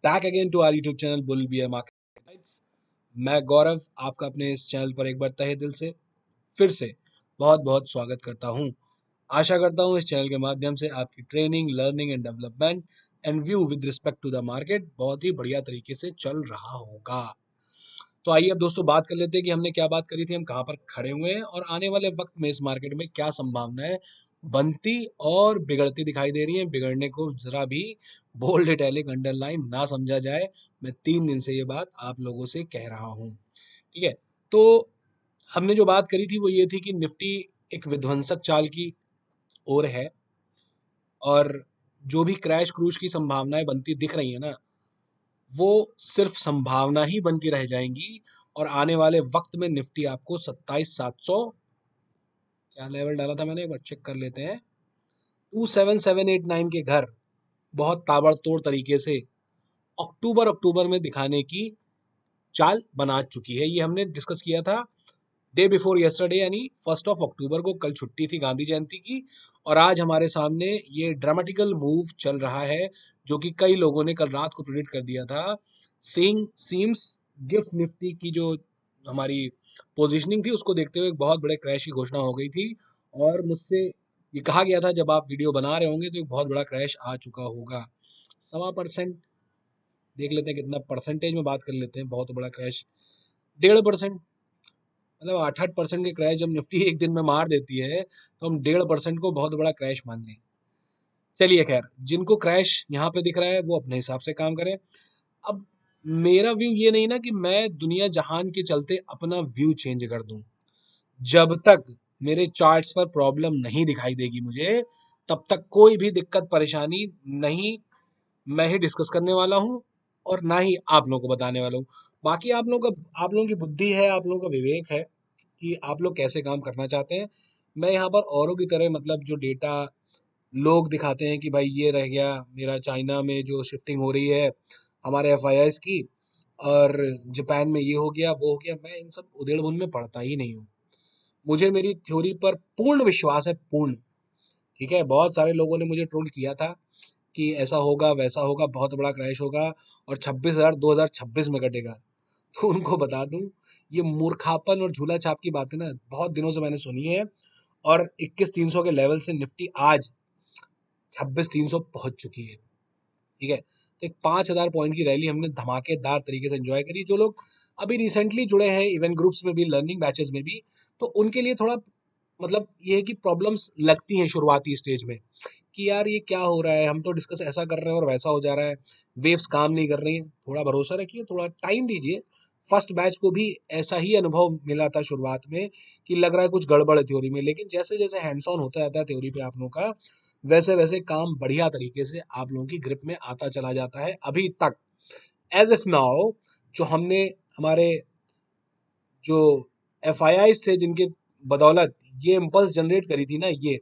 Back again to our YouTube channel bull bear market. मैं गौरव आपका अपने इस चैनल पर एक बार तहे दिल से फिर से बहुत बहुत स्वागत करता हूं। आशा करता हूं इस चैनल के माध्यम से आपकी training, learning and development and view with respect to the market बहुत ही बढ़िया तरीके से चल रहा होगा। तो आइए अब दोस्तों बात कर लेते हैं कि हमने क्या बात करी थी, हम कहाँ पर खड़े हुए हैं और आने वाले वक्त में इस मार्केट में क्या संभावनाएं बनती और बिगड़ती दिखाई दे रही हैं। बिगड़ने को जरा भी बोल्ड इटैलिक अंडरलाइन ना समझा जाए। मैं 3 दिन से ये बात आप लोगों से कह रहा हूँ, ठीक है। तो हमने जो बात करी थी वो ये थी कि निफ्टी एक विध्वंसक चाल की ओर है और जो भी क्रैश क्रूज की संभावनाएं बनती दिख रही है ना, वो सिर्फ संभावना ही बन के रह जाएंगी। और आने वाले वक्त में निफ्टी आपको 27,700 क्या लेवल डाला था मैंने, एक बार चेक कर लेते हैं, 27789 के घर बहुत ताबड़तोड़ तरीके से अक्टूबर अक्टूबर में दिखाने की चाल बना चुकी है। ये हमने डिस्कस किया था डे बिफोर यस्टरडे, यानी 1 अक्टूबर को। कल छुट्टी थी गांधी जयंती की और आज हमारे सामने ये ड्रामेटिकल मूव चल रहा है जो कि कई लोगों ने कल रात को प्रेडिक्ट कर दिया था। सीइंग सीम्स गिफ्ट निफ्टी की जो हमारी पोजीशनिंग थी उसको देखते हुए एक बहुत बड़े क्रैश की घोषणा हो गई थी और मुझसे ये कहा गया था जब आप वीडियो बना रहे होंगे तो एक बहुत बड़ा क्रैश आ चुका होगा। 1.25% देख लेते हैं कितना परसेंटेज में बात कर लेते हैं। बहुत बड़ा क्रैश 1.5%, मतलब 8-8% के क्रैश जब निफ्टी एक दिन में मार देती है तो हम 1.5% को बहुत बड़ा क्रैश मान लें। चलिए खैर, जिनको क्रैश यहाँ पे दिख रहा है वो अपने हिसाब से काम करें। अब मेरा व्यू ये नहीं ना कि मैं दुनिया जहान के चलते अपना व्यू चेंज कर दूं। जब तक मेरे चार्ट्स पर प्रॉब्लम नहीं दिखाई देगी मुझे, तब तक कोई भी दिक्कत परेशानी नहीं मैं ही डिस्कस करने वाला हूँ और ना ही आप लोगों को बताने वाला हूँ। बाकी आप लोगों की बुद्धि है, आप लोगों का विवेक है कि आप लोग कैसे काम करना चाहते हैं। मैं यहाँ पर औरों की तरह मतलब जो डेटा लोग दिखाते हैं कि भाई ये रह गया मेरा, चाइना में जो शिफ्टिंग हो रही है हमारे एफआईआईस की, और जापान में ये हो गया वो हो गया, मैं इन सब उधेड़ बुन में पढ़ता ही नहीं हूँ। मुझे मेरी थ्योरी पर पूर्ण विश्वास है, पूर्ण। ठीक है, बहुत सारे लोगों ने मुझे ट्रोल किया था कि ऐसा होगा वैसा होगा, बहुत बड़ा क्रैश होगा और 26,000 2026 में कटेगा। तो उनको बता दूं, ये मूर्खापन और झूला छाप की बातें ना बहुत दिनों से मैंने सुनी है। और 21,300 के लेवल से निफ्टी आज 26,300 पहुंच चुकी है। ठीक है, तो एक 5,000 पॉइंट की रैली हमने धमाकेदार तरीके से एंजॉय करी। जो लोग अभी रिसेंटली जुड़े हैं इवेंट ग्रुप्स में भी, लर्निंग बैचेस में भी, तो उनके लिए थोड़ा मतलब ये है कि प्रॉब्लम्स लगती हैं शुरुआती स्टेज में कि यार ये क्या हो रहा है, हम तो डिस्कस ऐसा कर रहे हैं और वैसा हो जा रहा है, वेव्स काम नहीं कर रही हैं। थोड़ा भरोसा रखिए, थोड़ा टाइम दीजिए। फर्स्ट बैच को भी ऐसा ही अनुभव मिला था शुरुआत में कि लग रहा है कुछ गड़बड़ है थ्योरी में, लेकिन जैसे जैसे हैंड्स ऑन होता जाता है थ्योरी पे आप लोगों का, वैसे वैसे काम बढ़िया तरीके से आप लोगों की ग्रिप में आता चला जाता है। अभी तक एज इफ नाउ जो हमने हमारे जो एफ थे जिनके बदौलत ये इम्पल्स जनरेट करी थी ना, ये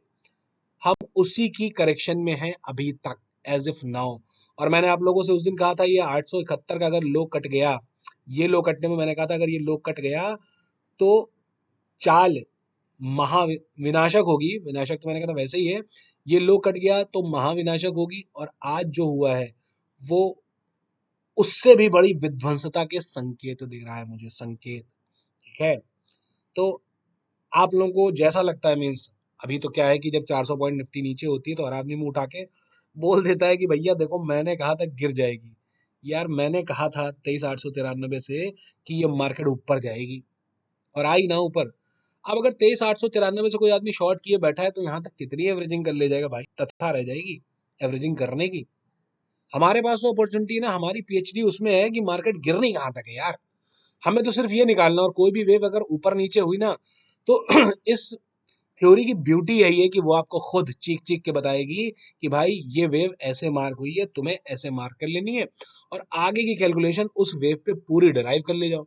हम उसी की करेक्शन में हैं अभी तक, एज इफ नाउ। और मैंने आप लोगों से उस दिन कहा था ये 871 का अगर लो कट गया, ये लो कटने में मैंने कहा था अगर ये लो कट गया तो चाल महाविनाशक होगी। विनाशक तो मैंने कहा था वैसे ही है, ये लो कट गया तो महाविनाशक होगी। और आज जो हुआ है वो उससे भी बड़ी विध्वंसता के संकेत दे रहा है मुझे, संकेत। ठीक है, तो आप लोगों को जैसा लगता है, मीन्स अभी तो क्या है कि जब 400 पॉइंट निफ्टी नीचे होती है तो हर आदमी मुंह उठा के बोल देता है कि भैया देखो मैंने कहा था गिर जाएगी। यार मैंने कहा था 23,893 से कि ये मार्केट ऊपर जाएगी और आई ना ऊपर। अब अगर 23,893 से कोई आदमी शॉर्ट किए बैठा है तो यहाँ तक कितनी एवरेजिंग कर ले जाएगा भाई, तथा रह जाएगी एवरेजिंग करने की। हमारे पास तो अपॉर्चुनिटी ना, हमारी पीएचडी उसमें है कि मार्केट गिरनी कहाँ तक है यार। हमें तो सिर्फ ये निकालना, और कोई भी वेव अगर ऊपर नीचे हुई ना तो इस थ्योरी की ब्यूटी यही है कि वो आपको खुद चीख चीख के बताएगी कि भाई ये वेव ऐसे मार्क हुई है, तुम्हें ऐसे मार्क कर लेनी है और आगे की कैलकुलेशन उस वेव पे पूरी डिराइव कर ले जाओ।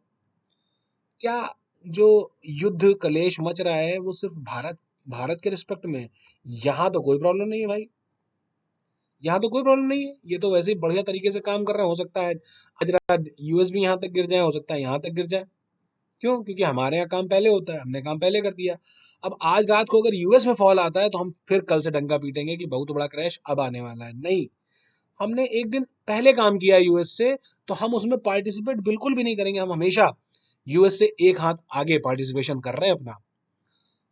क्या जो युद्ध कलेश मच रहा है वो सिर्फ भारत भारत के रिस्पेक्ट में है? यहाँ तो कोई प्रॉब्लम नहीं है भाई, यहाँ तो कोई प्रॉब्लम नहीं है। ये तो वैसे ही बढ़िया तरीके से काम कर रहे हैं। हो सकता है आज रात यूएस भी यहाँ तक गिर जाए, हो सकता है यहाँ तक गिर जाए। क्यों? क्योंकि हमारे यहाँ काम पहले होता है, हमने काम पहले कर दिया। अब आज रात को अगर यूएस में फॉल आता है तो हम फिर कल से डंका पीटेंगे कि बहुत बड़ा क्रैश अब आने वाला है। नहीं, हमने एक दिन पहले काम किया है यूएस से, तो हम उसमें पार्टिसिपेट बिल्कुल भी नहीं करेंगे। हम हमेशा यूएस से एक हाथ आगे पार्टिसिपेशन कर रहे हैं अपना।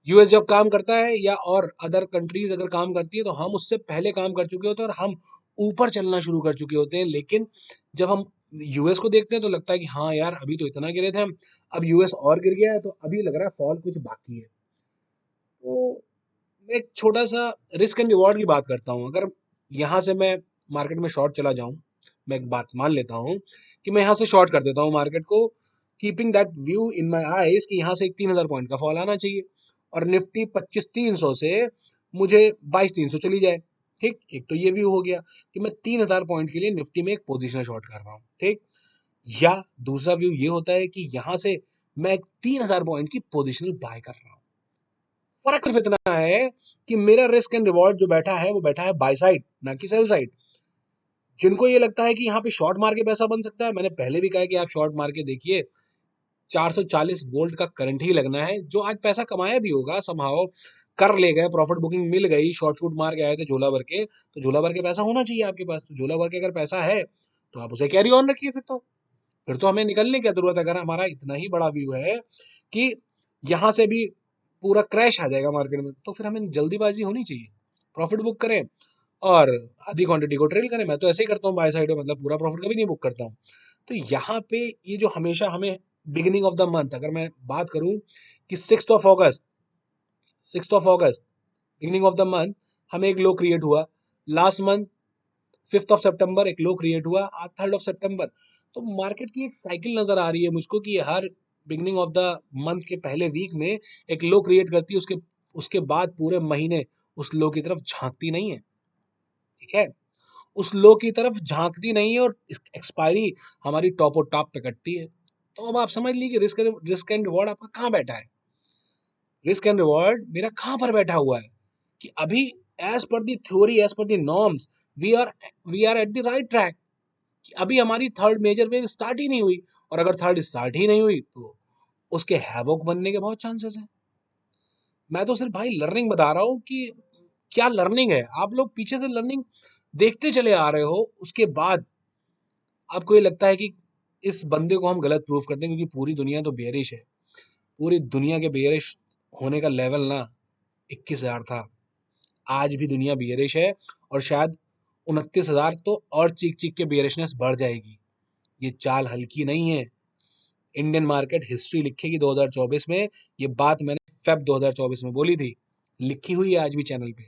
यूएस जब काम करता है या और अदर कंट्रीज अगर काम करती है तो हम उससे पहले काम कर चुके होते हैं और हम ऊपर चलना शुरू कर चुके होते हैं। लेकिन जब हम यूएस को देखते हैं तो लगता है कि हाँ यार अभी तो इतना गिरे थे हम, अब यूएस और गिर गया है तो अभी लग रहा है फॉल कुछ बाकी है। तो मैं एक छोटा सा रिस्क एंड रिवॉर्ड की बात करता हूँ। अगर यहाँ से मैं मार्केट में शॉर्ट चला जाऊँ, मैं एक बात मान लेता हूँ कि मैं यहाँ से शॉर्ट कर देता हूँ मार्केट को, keeping that view in my eyes कि यहाँ से एक 3000 पॉइंट का फॉल आना चाहिए और निफ्टी 25,300 से मुझे 22,300 चली जाए। ठीक, एक तो ये व्यू हो गया कि मैं 3000 पॉइंट के लिए निफ्टी में एक पोजिशनल शॉर्ट कर रहा हूँ। ठीक, या दूसरा व्यू ये होता है कि यहाँ से मैं 3000 पॉइंट की पोजिशनल बाय कर रहा हूँ। फर्क सिर्फ इतना है कि मेरा रिस्क एंड रिवॉर्ड जो बैठा है वो बैठा है बाय साइड, ना कि सेल साइड। जिनको ये लगता है कि यहाँ पे शॉर्ट मार के पैसा बन सकता है, मैंने पहले भी कहा है कि आप शॉर्ट मार के देखिए, 440 वोल्ट का करंट ही लगना है। जो आज पैसा कमाया भी होगा समहाउ, कर ले गए, प्रॉफिट बुकिंग मिल गई, शॉर्ट शूट मार के आए थे झोला भर के, तो झोला भर के पैसा होना चाहिए आपके पास। तो झोला भर के अगर पैसा है तो आप उसे कैरी ऑन रखिए। फिर तो हमें निकलने की जरूरत है। अगर हमारा इतना ही बड़ा व्यू है कि यहाँ से भी पूरा क्रैश आ जाएगा मार्केट में, तो फिर हमें जल्दीबाजी होनी चाहिए, प्रॉफिट बुक करें और आधी क्वांटिटी को ट्रेल करें। मैं तो ऐसे ही करता हूँ बाय साइड में, मतलब पूरा प्रॉफिट कभी नहीं बुक करता हूँ। तो यहाँ पे ये जो हमेशा हमें बिगिनिंग ऑफ द मंथ, अगर मैं बात करूँ कि 6th of August beginning of the month हमें एक लो क्रिएट हुआ, लास्ट मंथ 5th ऑफ सितंबर एक लो क्रिएट हुआ, आज 3rd ऑफ सितंबर। तो मार्केट की एक साइकिल नजर आ रही है मुझको कि हर बिगिनिंग ऑफ द मंथ के पहले वीक में एक लो क्रिएट करती है, उसके उसके बाद पूरे महीने उस लो की तरफ झांकती नहीं है। ठीक है, उस लो की तरफ झांकती नहीं है और एक्सपायरी हमारी टॉप और टॉप पे कटती है। तो अब आप समझ लीजिए कि रिस्क एंड रिवॉर्ड आपका कहाँ बैठा है। रिस्क एंड रिवॉर्ड मेरा कहाँ पर बैठा हुआ है कि अभी as per the theory, as per the norms, we are at the right track. अभी हमारी थर्ड मेजर वेव स्टार्ट ही नहीं हुई, और अगर थर्ड स्टार्ट ही नहीं हुई तो उसके हैवोक बनने के बहुत चांसेस हैं। मैं तो सिर्फ भाई लर्निंग बता रहा हूँ कि क्या लर्निंग है। आप लोग पीछे से लर्निंग देखते चले आ रहे हो, उसके बाद आपको ये लगता है कि इस बंदे को हम गलत प्रूफ करते हैं, क्योंकि पूरी दुनिया तो बेयरिश है। पूरी दुनिया के बेयरिश होने का लेवल ना 21,000 था, आज भी दुनिया बेयरिश है और शायद 29,000 तो और चीख चीख के बेयरिशनेस बढ़ जाएगी। ये चाल हल्की नहीं है। इंडियन मार्केट हिस्ट्री लिखेगी 2024 में। ये बात मैंने फेब 2024 में बोली थी, लिखी हुई है आज भी चैनल पे।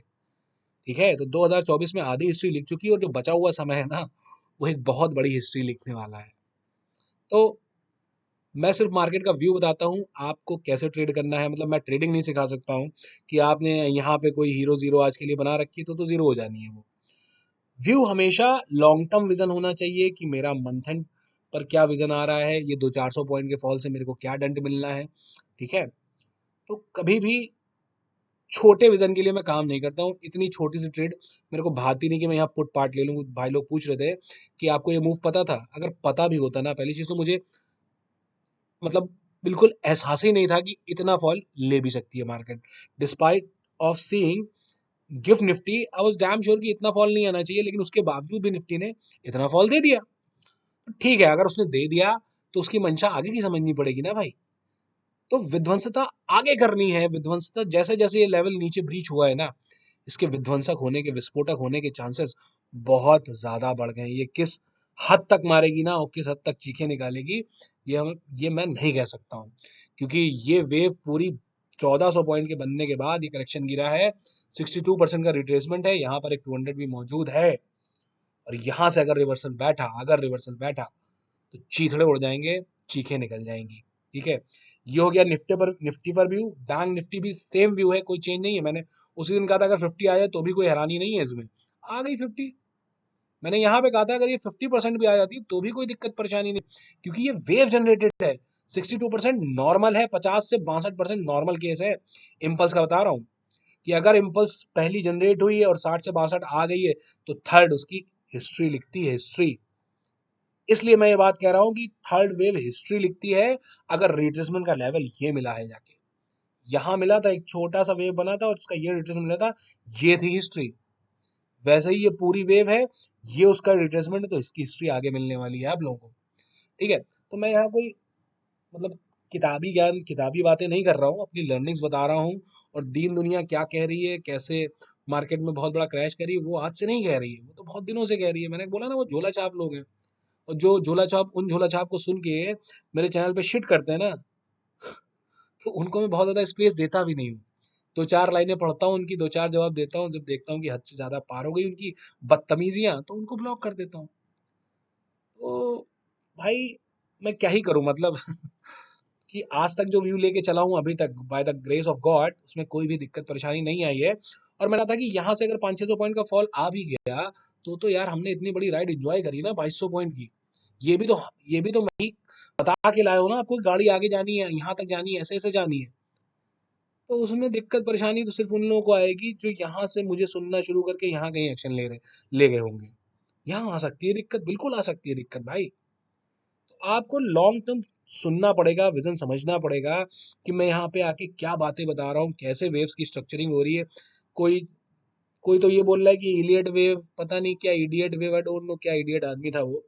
ठीक है, तो 2024 में आधी हिस्ट्री लिख चुकी है और जो बचा हुआ समय है ना, वो एक बहुत बड़ी हिस्ट्री लिखने वाला है। तो मैं सिर्फ मार्केट का व्यू बताता हूँ, आपको कैसे ट्रेड करना है। मतलब मैं ट्रेडिंग नहीं सिखा सकता हूँ कि आपने यहाँ पे कोई हीरो जीरो आज के लिए बना रखी है तो जीरो हो जानी है वो। व्यू हमेशा लॉन्ग टर्म विजन होना चाहिए कि मेरा मंथन पर क्या विजन आ रहा है, ये 200-400 पॉइंट के फॉल से मेरे को क्या दंड मिलना है। ठीक है, तो कभी भी छोटे विजन के लिए मैं काम नहीं करता हूँ। इतनी छोटी सी ट्रेड मेरे को भाती नहीं कि मैं यहाँ पुट पार्ट ले लूँ। भाई लोग पूछ रहे थे कि आपको ये मूव पता था। अगर पता भी होता ना, पहली चीज तो मुझे मतलब बिल्कुल एहसास ही नहीं था कि इतना फॉल ले भी सकती है market. Despite of seeing gift Nifty, I was damn sure कि इतना फॉल नहीं आना चाहिए, लेकिन उसके बावजूद भी निफ्टी ने इतना फॉल दे दिया। ठीक है, अगर उसने दे दिया तो उसकी मंशा आगे की समझनी पड़ेगी ना भाई। तो विध्वंसता आगे करनी है। विध्वंसता जैसे जैसे ये लेवल नीचे ब्रीच हुआ है ना, इसके विध्वंसक होने के, विस्फोटक होने के चांसेस बहुत ज्यादा बढ़ गए हैं। ये किस हद तक मारेगी ना और किस हद तक चीखें निकालेगी, ये मैं नहीं कह सकता हूँ, क्योंकि ये वेव पूरी 1400 पॉइंट के बनने के बाद ये करेक्शन गिरा है। 62% का रिट्रेसमेंट है, यहाँ पर एक 200 भी मौजूद है, और यहाँ से अगर रिवर्सल बैठा तो चीथड़े उड़ जाएंगे, चीखें निकल जाएंगी। ठीक है, ये हो गया निफ्टी पर व्यू। बैंक निफ्टी भी सेम व्यू है, कोई चेंज नहीं है। मैंने उसी दिन कहा था अगर 50 आ जाए तो भी कोई हैरानी नहीं है इसमें। आ गई 50। मैंने यहाँ पे कहा था अगर ये 50% भी आ जाती तो भी कोई दिक्कत परेशानी नहीं, क्योंकि ये वेव जनरेटेड है। 62% नॉर्मल है, 50 से 62% नॉर्मल केस है। इम्पल्स का बता रहा हूँ कि अगर इम्पल्स पहली जनरेट हुई है और 60 से 62 आ गई है तो थर्ड उसकी हिस्ट्री लिखती है, हिस्ट्री। इसलिए मैं ये बात कह रहा हूं कि थर्ड वेव हिस्ट्री लिखती है। अगर रिट्रेसमेंट का लेवल ये मिला है, जाके यहां मिला था, एक छोटा सा वेव बना था और उसका ये रिट्रेसमेंट मिला था, ये थी हिस्ट्री। वैसे ही ये पूरी वेव है, ये उसका रिट्रेसमेंट है, तो इसकी हिस्ट्री आगे मिलने वाली है आप लोगों को। ठीक है, तो मैं यहाँ कोई मतलब किताबी ज्ञान, किताबी बातें नहीं कर रहा हूँ, अपनी लर्निंग्स बता रहा हूँ। और दीन दुनिया क्या कह रही है, कैसे मार्केट में बहुत बड़ा क्रैश कर रही है, वो आज से नहीं कह रही है, वो तो बहुत दिनों से कह रही है। मैंने बोला ना, वो झोला छाप लोग हैं, और जो झोला छाप, उन झोला छाप को सुन के मेरे चैनल पे शिट करते हैं ना, तो उनको मैं बहुत ज्यादा स्पेस देता भी नहीं हूँ। दो चार लाइनें पढ़ता हूँ उनकी, दो चार जवाब देता हूँ, जब देखता हूँ कि हद से ज्यादा पार हो गई उनकी बदतमीजियां, तो उनको ब्लॉक कर देता हूँ। तो भाई मैं क्या ही करूं मतलब कि आज तक जो व्यू लेके चला हूं अभी तक, by the grace of God, उसमें कोई भी दिक्कत परेशानी नहीं आई है। और मैंने था कि यहाँ से अगर 500-600 पॉइंट का फॉल आ भी गया, तो यार हमने इतनी बड़ी राइड एंजॉय करी ना 2200 पॉइंट की। ये भी तो ये भी तो मैं ही बता के लाया हूं ना आपको, गाड़ी आगे जानी है, यहाँ तक जानी है, ऐसे ऐसे जानी है। तो उसमें दिक्कत परेशानी तो सिर्फ उन लोगों को आएगी जो यहाँ से मुझे सुनना शुरू करके यहाँ कहीं एक्शन ले गए होंगे। यहाँ आ सकती है दिक्कत, बिल्कुल आ सकती है दिक्कत भाई। आपको लॉन्ग टर्म सुनना पड़ेगा, विजन समझना पड़ेगा कि मैं यहाँ पे आके क्या बातें बता रहा हूँ, कैसे वेव्स की स्ट्रक्चरिंग हो रही है। कोई कोई तो ये बोल रहा है कि इलियट वेव, पता नहीं क्या idiot wave, I don't know क्या इडियट आदमी था वो,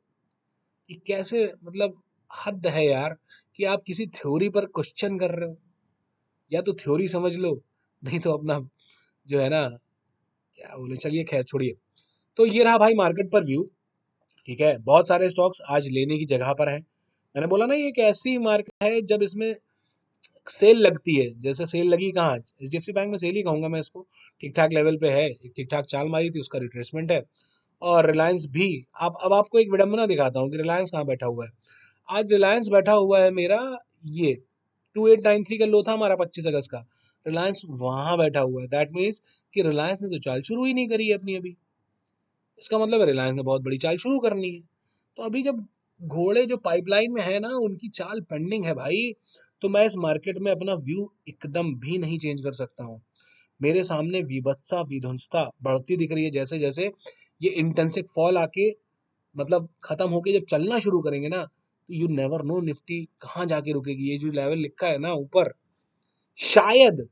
कि कैसे मतलब हद है यार, कि आप किसी थ्योरी पर क्वेश्चन कर रहे हो। या तो थ्योरी समझ लो, नहीं तो अपना जो है ना, क्या बोले, चलिए खैर छोड़िए। तो ये रहा भाई मार्केट पर व्यू। ठीक है, बहुत सारे स्टॉक्स आज लेने की जगह पर है। मैंने बोला ना, ये एक ऐसी मार्केट है जब इसमें सेल लगती है। जैसे सेल लगी कहाँ, एचडीएफसी बैंक में सेल ही कहूंगा मैं इसको। ठीक ठाक लेवल पे है, एक ठीक ठाक चाल मारी थी, उसका रिट्रेसमेंट है। और रिलायंस भी, आप अब आपको एक विडंबना दिखाता हूँ कि रिलायंस कहाँ बैठा हुआ है। आज रिलायंस बैठा हुआ है मेरा, ये 2893 का लो था हमारा 25 अगस्त का, रिलायंस वहां बैठा हुआ है। दैट मीन्स कि रिलायंस ने तो चाल शुरू ही नहीं करी है अपनी अभी। इसका मतलब है रिलायंस ने बहुत बड़ी चाल शुरू करनी है। तो अभी जब घोड़े जो पाइपलाइन में है ना, उनकी चाल पेंडिंग है भाई, तो मैं इस मार्केट में अपना व्यू एकदम भी नहीं चेंज कर सकता हूँ। मेरे सामने विभत्सा विध्वंसता बढ़ती दिख रही है। जैसे जैसे ये इंटेंसिव फॉल आके मतलब खत्म होके जब चलना शुरू करेंगे ना, तो यू नेवर नो निफ्टी कहाँ जाके रुकेगी। ये जो लेवल लिखा है ना ऊपर, शायद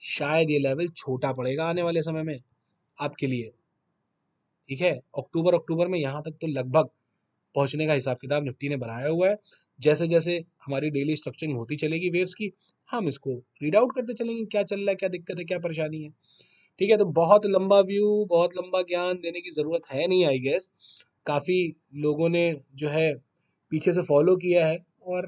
शायद ये लेवल छोटा पड़ेगा आने वाले समय में आपके लिए। ठीक है, अक्टूबर अक्टूबर में यहाँ तक तो लगभग पहुंचने का हिसाब किताब निफ्टी ने बनाया हुआ है। जैसे जैसे हमारी डेली स्ट्रक्चरिंग होती चलेगी वेव्स की, हम इसको रीड आउट करते चलेंगे, क्या चल रहा है, क्या दिक्कत है, क्या परेशानी है। ठीक है, तो बहुत लंबा व्यू, बहुत लंबा ज्ञान देने की जरूरत है नहीं आई गेस। काफी लोगों ने जो है पीछे से फॉलो किया है, और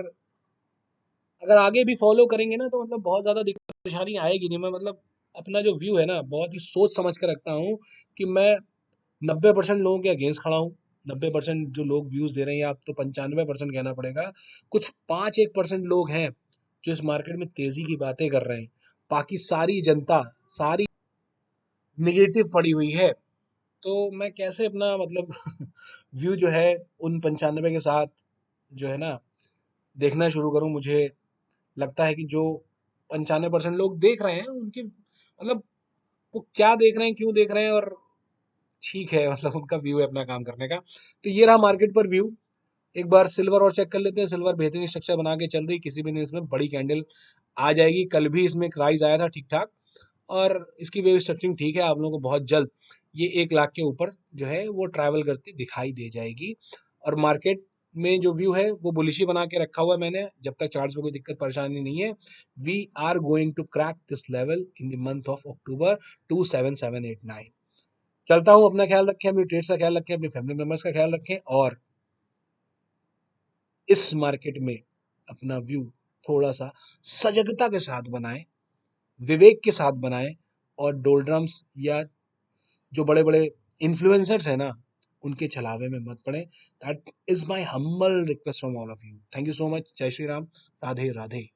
अगर आगे भी फॉलो करेंगे ना, तो मतलब बहुत ज्यादा दिक्कत परेशानी आएगी नहीं। मैं मतलब अपना जो व्यू है ना, बहुत ही सोच समझ कर रखता हूँ कि मैं 90% लोगों के अगेंस्ट खड़ा हूँ। 90% जो लोग व्यूज दे रहे हैं, या आप तो 95% कहना पड़ेगा, कुछ 5-1% लोग हैं जो इस मार्केट में तेजी की बातें कर रहे हैं। बाकी सारी जनता, सारी निगेटिव पड़ी हुई है। तो मैं कैसे अपना मतलब व्यू जो है उन 95 के साथ जो है ना देखना शुरू करूं। मुझे लगता है कि जो 95% लोग देख रहे हैं, उनके मतलब वो क्या देख रहे हैं, क्यों देख रहे हैं, और ठीक है मतलब उनका व्यू है अपना काम करने का। तो ये रहा मार्केट पर व्यू। एक बार सिल्वर और चेक कर लेते हैं। सिल्वर बेहतरीन स्ट्रक्चर बना के चल रही, किसी भी दिन इसमें बड़ी कैंडल आ जाएगी। कल भी इसमें एक राइज आया था ठीक ठाक, और इसकी वेव स्ट्रक्चरिंग ठीक है। आप लोगों को बहुत जल्द ये 1 लाख के ऊपर जो है वो ट्रैवल करती दिखाई दे जाएगी। और मार्केट में जो व्यू है वो बुलिश ही बना के रखा हुआ है मैंने, जब तक चार्ट्स में कोई दिक्कत परेशानी नहीं है। We are going to crack this level in the month of October 27789। चलता हूँ, अपना ख्याल रखें, अपनी ट्रेड्स का ख्याल रखें, अपनी फैमिली मेंबर्स का ख्याल रखें, और इस मार्केट में अपना व्यू थोड़ा सा सजगता के साथ बनाएं, विवेक के साथ बनाएं, और डोलड्रम्स या जो बड़े बड़े इन्फ्लुएंसर्स हैं ना, उनके छलावे में मत पड़े। That is my humble request from all of you. Thank you so much. जय श्री राम। राधे राधे।